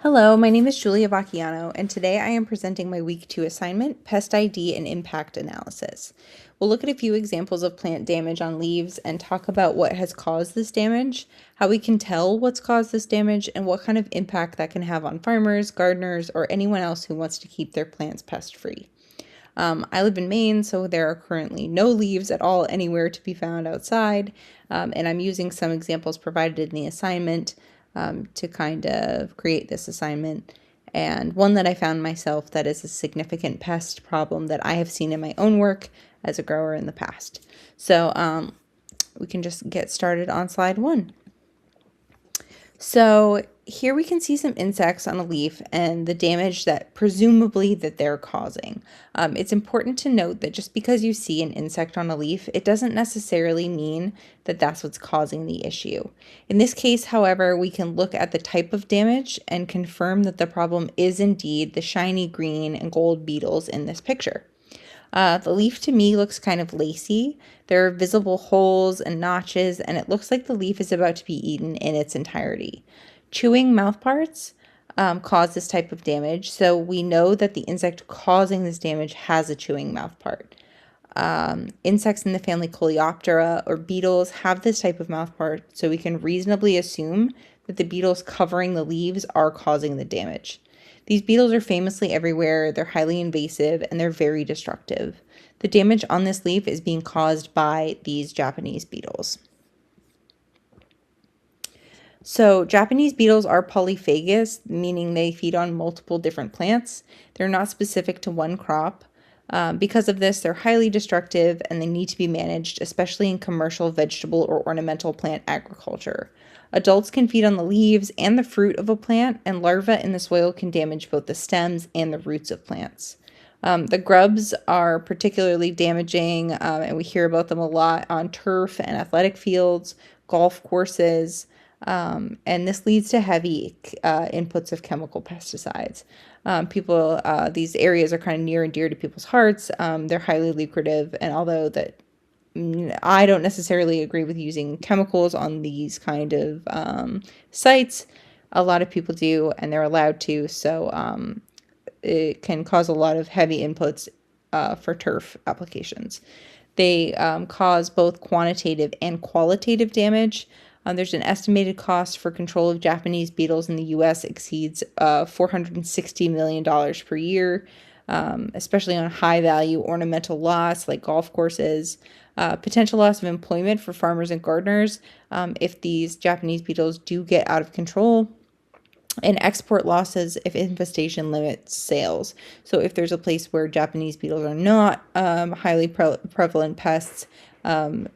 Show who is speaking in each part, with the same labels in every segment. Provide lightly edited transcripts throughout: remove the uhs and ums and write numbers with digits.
Speaker 1: Hello, my name is Julia Vacchiano, and today I am presenting my Week 2 assignment, Pest ID and Impact Analysis. We'll look at a few examples of plant damage on leaves and talk about what has caused this damage, how we can tell what's caused this damage, and what kind of impact that can have on farmers, gardeners, or anyone else who wants to keep their plants pest-free. I live in Maine, so there are currently no leaves at all anywhere to be found outside, and I'm using some examples provided in the assignment to kind of create this assignment. And one that I found myself that is a significant pest problem that I have seen in my own work as a grower in the past. So we can just get started on slide 1. So here we can see some insects on a leaf and the damage that presumably that they're causing. It's important to note that just because you see an insect on a leaf, it doesn't necessarily mean that that's what's causing the issue. In this case, however, we can look at the type of damage and confirm that the problem is indeed the shiny green and gold beetles in this picture. The leaf to me looks kind of lacy. There are visible holes and notches, and it looks like the leaf is about to be eaten in its entirety. Chewing mouthparts cause this type of damage, so we know that the insect causing this damage has a chewing mouthpart. Insects in the family Coleoptera or beetles have this type of mouthpart, so we can reasonably assume that the beetles covering the leaves are causing the damage. These beetles are famously everywhere, they're highly invasive, and they're very destructive. The damage on this leaf is being caused by these Japanese beetles. So Japanese beetles are polyphagous, meaning they feed on multiple different plants. They're not specific to one crop. Because of this, they're highly destructive and they need to be managed, especially in commercial vegetable or ornamental plant agriculture. Adults can feed on the leaves and the fruit of a plant, and larvae in the soil can damage both the stems and the roots of plants. The grubs are particularly damaging, and we hear about them a lot on turf and athletic fields, golf courses, and this leads to heavy inputs of chemical pesticides. These areas are kind of near and dear to people's hearts. They're highly lucrative, and although that I don't necessarily agree with using chemicals on these kind of sites, a lot of people do, and they're allowed to, so it can cause a lot of heavy inputs for turf applications. They cause both quantitative and qualitative damage. There's an estimated cost for control of Japanese beetles in the U.S. exceeds $460 million per year, especially on high-value ornamental loss like golf courses. Potential loss of employment for farmers and gardeners if these Japanese beetles do get out of control, and export losses if infestation limits sales. So if there's a place where Japanese beetles are not highly prevalent pests,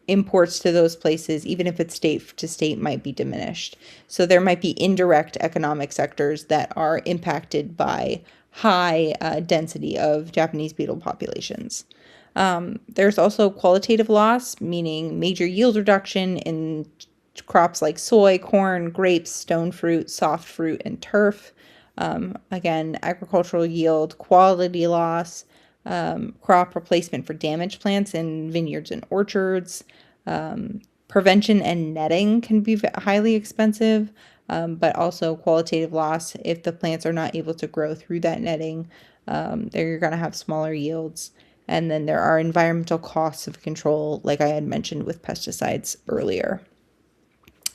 Speaker 1: imports to those places, even if it's state to state, might be diminished. So there might be indirect economic sectors that are impacted by high density of Japanese beetle populations. There's also qualitative loss, meaning major yield reduction in crops like soy, corn, grapes, stone fruit, soft fruit, and turf. Again, agricultural yield, quality loss, crop replacement for damaged plants in vineyards and orchards. Prevention and netting can be highly expensive, but also qualitative loss if the plants are not able to grow through that netting. They're going to have smaller yields. And then there are environmental costs of control, like I had mentioned with pesticides earlier.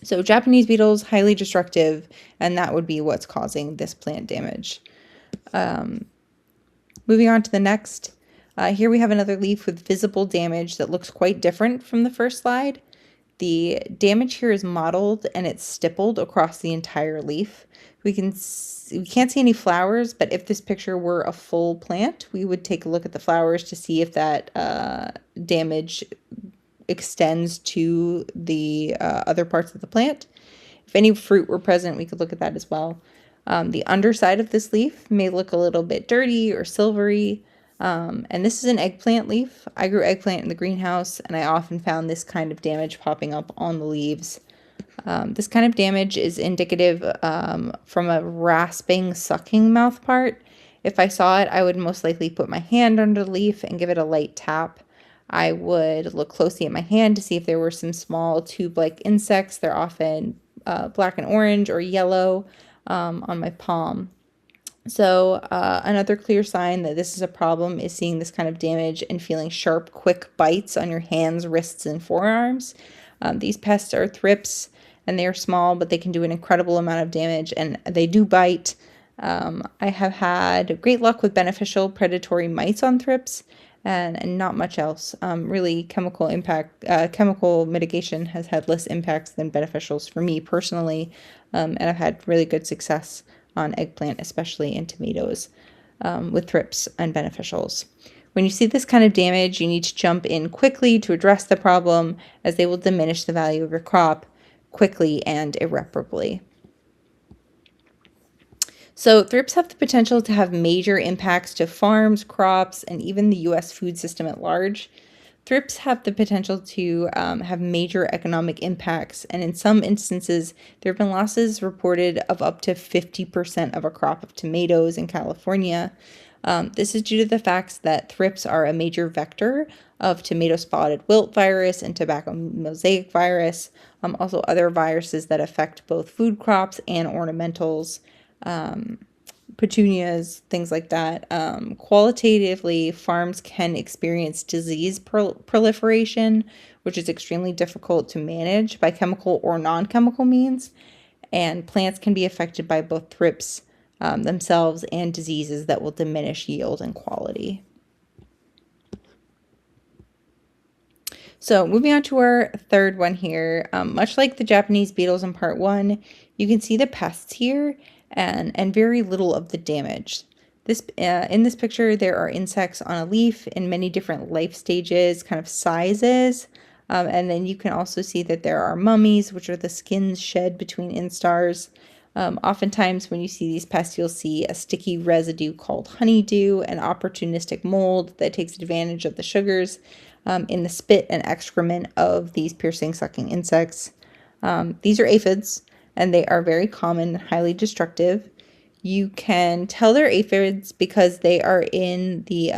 Speaker 1: So Japanese beetles, highly destructive, and that would be what's causing this plant damage. Moving on to the next, here we have another leaf with visible damage that looks quite different from the first slide. The damage here is mottled and it's stippled across the entire leaf. We can't see any flowers, but if this picture were a full plant, we would take a look at the flowers to see if that damage extends to the other parts of the plant. If any fruit were present, we could look at that as well. The underside of this leaf may look a little bit dirty or silvery. And this is an eggplant leaf. I grew eggplant in the greenhouse, and I often found this kind of damage popping up on the leaves. This kind of damage is indicative from a rasping, sucking mouth part. If I saw it, I would most likely put my hand under the leaf and give it a light tap. I would look closely at my hand to see if there were some small tube-like insects. They're often black and orange or yellow. on my palm. So another clear sign that this is a problem is seeing this kind of damage and feeling sharp, quick bites on your hands, wrists, and forearms. These pests are thrips, and they are small, but they can do an incredible amount of damage, and they do bite. I have had great luck with beneficial predatory mites on thrips, and not much else. Really, chemical mitigation has had less impacts than beneficials for me personally, and I've had really good success on eggplant, especially in tomatoes, with thrips and beneficials. When you see this kind of damage, you need to jump in quickly to address the problem, as they will diminish the value of your crop quickly and irreparably. So thrips have the potential to have major impacts to farms, crops, and even the U.S. food system at large. Thrips have the potential to have major economic impacts, and in some instances, there have been losses reported of up to 50% of a crop of tomatoes in California. This is due to the fact that thrips are a major vector of tomato spotted wilt virus and tobacco mosaic virus, also other viruses that affect both food crops and ornamentals. Petunias, things like that. Qualitatively, farms can experience disease proliferation, which is extremely difficult to manage by chemical or non-chemical means, and plants can be affected by both thrips themselves and diseases that will diminish yield and quality. So moving on to our third one here, much like the Japanese beetles in part one, you can see the pests here and very little of the damage. In this picture, there are insects on a leaf in many different life stages, kind of sizes. And then you can also see that there are mummies, which are the skins shed between instars. Oftentimes when you see these pests, you'll see a sticky residue called honeydew, an opportunistic mold that takes advantage of the sugars in the spit and excrement of these piercing sucking insects. These are aphids, and they are very common, highly destructive. You can tell they're aphids because they are in the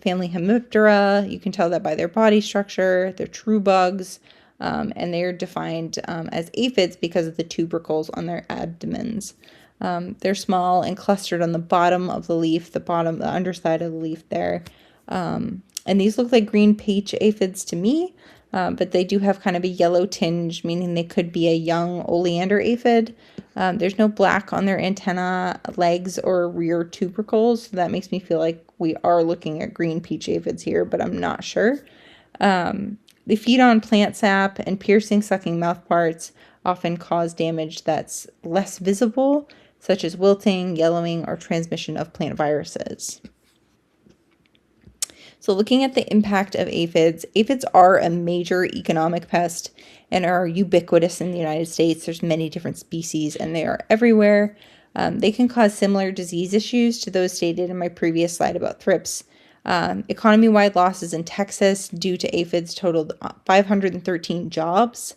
Speaker 1: family Hemiptera. You can tell that by their body structure. They're true bugs, and they are defined as aphids because of the tubercles on their abdomens. They're small and clustered on the bottom of the leaf, the underside of the leaf there. And these look like green peach aphids to me, but they do have kind of a yellow tinge, meaning they could be a young oleander aphid. There's no black on their antenna, legs, or rear tubercles, so that makes me feel like we are looking at green peach aphids here, but I'm not sure. They feed on plant sap, and piercing, sucking mouth parts often cause damage that's less visible, such as wilting, yellowing, or transmission of plant viruses. So looking at the impact of aphids, aphids are a major economic pest and are ubiquitous in the United States. There's many different species and they are everywhere. They can cause similar disease issues to those stated in my previous slide about thrips. Economy-wide losses in Texas due to aphids totaled 513 jobs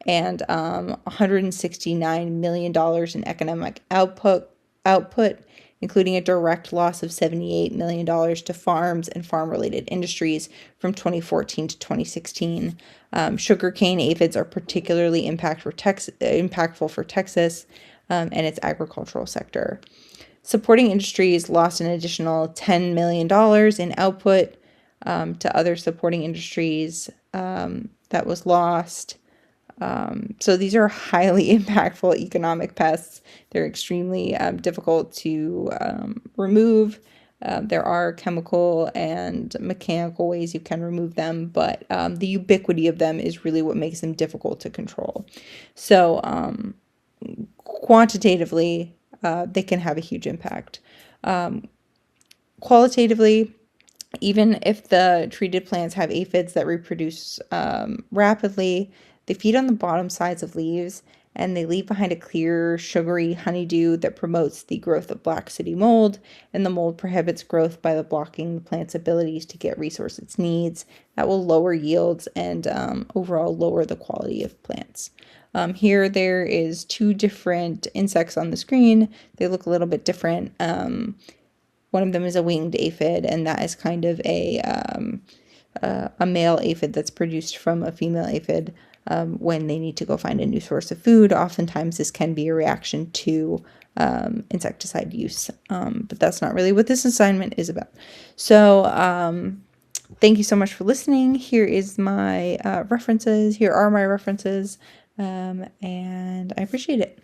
Speaker 1: and $169 million in economic output, including a direct loss of $78 million to farms and farm-related industries from 2014 to 2016. Sugarcane aphids are particularly impactful for Texas and its agricultural sector. Supporting industries lost an additional $10 million in output to other supporting industries that was lost. So these are highly impactful economic pests. They're extremely difficult to remove. There are chemical and mechanical ways you can remove them, but the ubiquity of them is really what makes them difficult to control. So quantitatively, they can have a huge impact. Qualitatively, even if the treated plants have aphids that reproduce rapidly, they feed on the bottom sides of leaves and they leave behind a clear, sugary honeydew that promotes the growth of black sooty mold, and the mold prohibits growth by blocking the plant's abilities to get resource it needs. That will lower yields and overall lower the quality of plants. Here there is two different insects on the screen. They look a little bit different. One of them is a winged aphid, and that is kind of a male aphid that's produced from a female aphid when they need to go find a new source of food. Oftentimes this can be a reaction to insecticide use. But that's not really what this assignment is about. So thank you so much for listening. Here is my references. Here are my references, and I appreciate it.